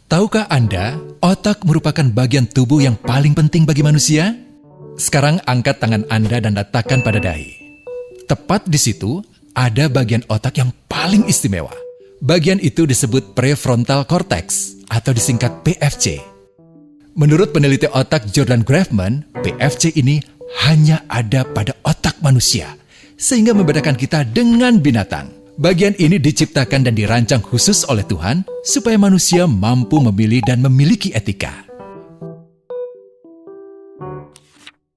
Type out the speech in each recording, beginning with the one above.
Tahukah Anda, otak merupakan bagian tubuh yang paling penting bagi manusia? Sekarang angkat tangan Anda dan letakkan pada dahi. Tepat di situ, ada bagian otak yang paling istimewa. Bagian itu disebut prefrontal cortex atau disingkat PFC. Menurut peneliti otak Jordan Grafman, PFC ini hanya ada pada otak manusia, sehingga membedakan kita dengan binatang. Bagian ini diciptakan dan dirancang khusus oleh Tuhan supaya manusia mampu memilih dan memiliki etika.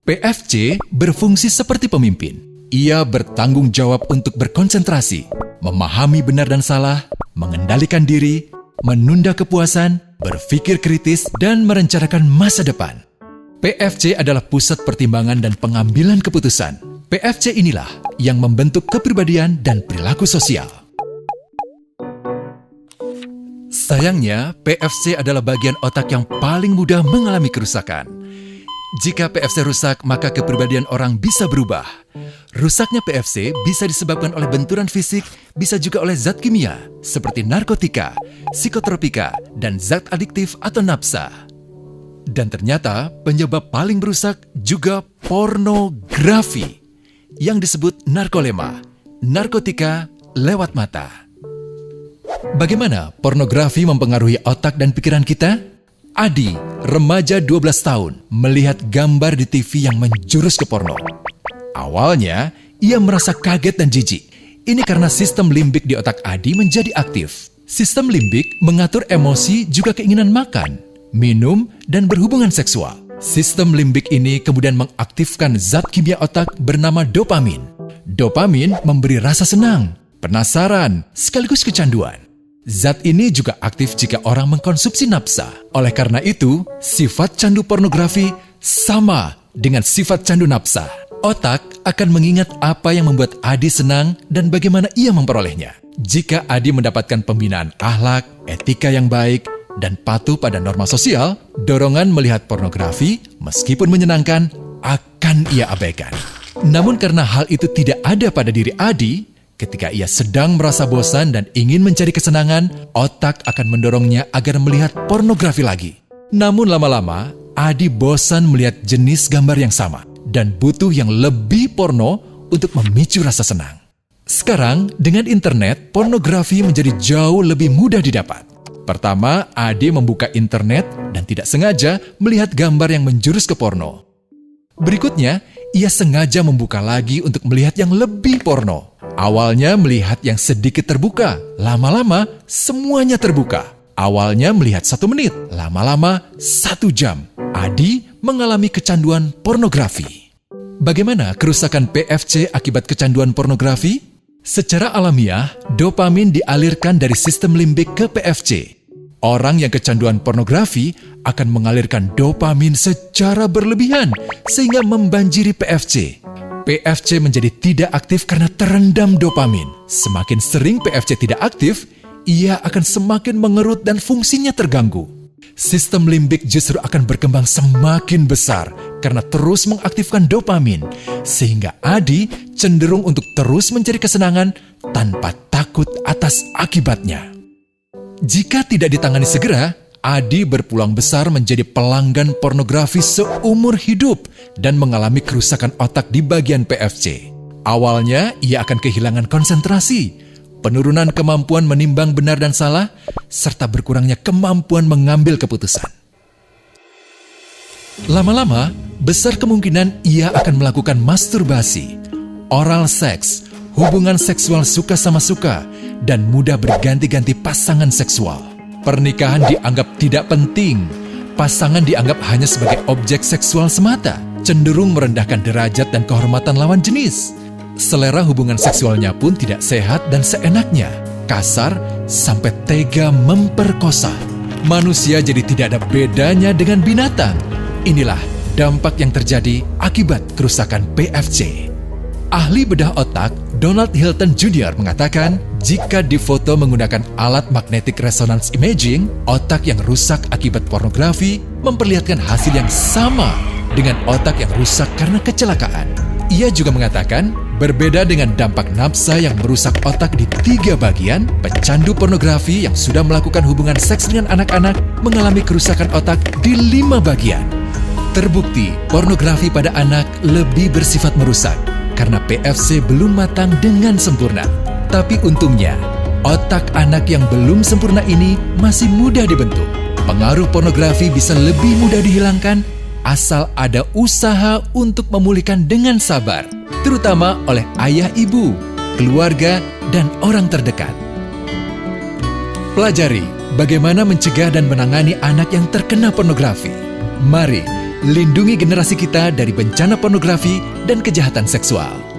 PFC berfungsi seperti pemimpin. Ia bertanggung jawab untuk berkonsentrasi, memahami benar dan salah, mengendalikan diri, menunda kepuasan, berpikir kritis, dan merencanakan masa depan. PFC adalah pusat pertimbangan dan pengambilan keputusan. PFC inilah yang membentuk kepribadian dan perilaku sosial. Sayangnya, PFC adalah bagian otak yang paling mudah mengalami kerusakan. Jika PFC rusak, maka kepribadian orang bisa berubah. Rusaknya PFC bisa disebabkan oleh benturan fisik, bisa juga oleh zat kimia, seperti narkotika, psikotropika, dan zat adiktif atau nafsa. Dan ternyata penyebab paling merusak juga pornografi, yang disebut narkolema, narkotika lewat mata. Bagaimana pornografi mempengaruhi otak dan pikiran kita? Adi, remaja 12 tahun, melihat gambar di TV yang menjurus ke porno. Awalnya, ia merasa kaget dan jijik. Ini karena sistem limbik di otak Adi menjadi aktif. Sistem limbik mengatur emosi juga keinginan makan, minum, dan berhubungan seksual. Sistem limbik ini kemudian mengaktifkan zat kimia otak bernama dopamin. Dopamin memberi rasa senang, penasaran, sekaligus kecanduan. Zat ini juga aktif jika orang mengkonsumsi nafsa. Oleh karena itu, sifat candu pornografi sama dengan sifat candu nafsa. Otak akan mengingat apa yang membuat Adi senang dan bagaimana ia memperolehnya. Jika Adi mendapatkan pembinaan akhlak, etika yang baik, dan patuh pada norma sosial, dorongan melihat pornografi, meskipun menyenangkan, akan ia abaikan. Namun karena hal itu tidak ada pada diri Adi, ketika ia sedang merasa bosan dan ingin mencari kesenangan, otak akan mendorongnya agar melihat pornografi lagi. Namun lama-lama, Adi bosan melihat jenis gambar yang sama dan butuh yang lebih porno untuk memicu rasa senang. Sekarang, dengan internet, pornografi menjadi jauh lebih mudah didapat. Pertama, Adi membuka internet dan tidak sengaja melihat gambar yang menjurus ke porno. Berikutnya, ia sengaja membuka lagi untuk melihat yang lebih porno. Awalnya melihat yang sedikit terbuka, lama-lama semuanya terbuka. Awalnya melihat 1 menit, lama-lama 1 jam. Adi mengalami kecanduan pornografi. Bagaimana kerusakan PFC akibat kecanduan pornografi? Secara alamiah, dopamin dialirkan dari sistem limbik ke PFC. Orang yang kecanduan pornografi akan mengalirkan dopamin secara berlebihan sehingga membanjiri PFC. PFC menjadi tidak aktif karena terendam dopamin. Semakin sering PFC tidak aktif, ia akan semakin mengerut dan fungsinya terganggu. Sistem limbik justru akan berkembang semakin besar karena terus mengaktifkan dopamin, sehingga Adi cenderung untuk terus mencari kesenangan tanpa takut atas akibatnya. Jika tidak ditangani segera, Adi berpeluang besar menjadi pelanggan pornografi seumur hidup dan mengalami kerusakan otak di bagian PFC. Awalnya, ia akan kehilangan konsentrasi, penurunan kemampuan menimbang benar dan salah, serta berkurangnya kemampuan mengambil keputusan. Lama-lama, besar kemungkinan ia akan melakukan masturbasi, oral seks, hubungan seksual suka sama suka, dan mudah berganti-ganti pasangan seksual. Pernikahan dianggap tidak penting, pasangan dianggap hanya sebagai objek seksual semata, cenderung merendahkan derajat dan kehormatan lawan jenis. Selera hubungan seksualnya pun tidak sehat dan seenaknya, kasar sampai tega memperkosa. Manusia jadi tidak ada bedanya dengan binatang. Inilah dampak yang terjadi akibat kerusakan PFC. Ahli bedah otak Donald Hilton Jr. mengatakan, jika difoto menggunakan alat magnetic resonance imaging, otak yang rusak akibat pornografi memperlihatkan hasil yang sama dengan otak yang rusak karena kecelakaan. Ia juga mengatakan Berbeda dengan dampak nafsa yang merusak otak di 3 bagian, pecandu pornografi yang sudah melakukan hubungan seks dengan anak-anak mengalami kerusakan otak di 5 bagian. Terbukti, pornografi pada anak lebih bersifat merusak karena PFC belum matang dengan sempurna. Tapi untungnya, otak anak yang belum sempurna ini masih mudah dibentuk. Pengaruh pornografi bisa lebih mudah dihilangkan asal ada usaha untuk memulihkan dengan sabar, terutama oleh ayah ibu, keluarga, dan orang terdekat. Pelajari bagaimana mencegah dan menangani anak yang terkena pornografi. Mari lindungi generasi kita dari bencana pornografi dan kejahatan seksual.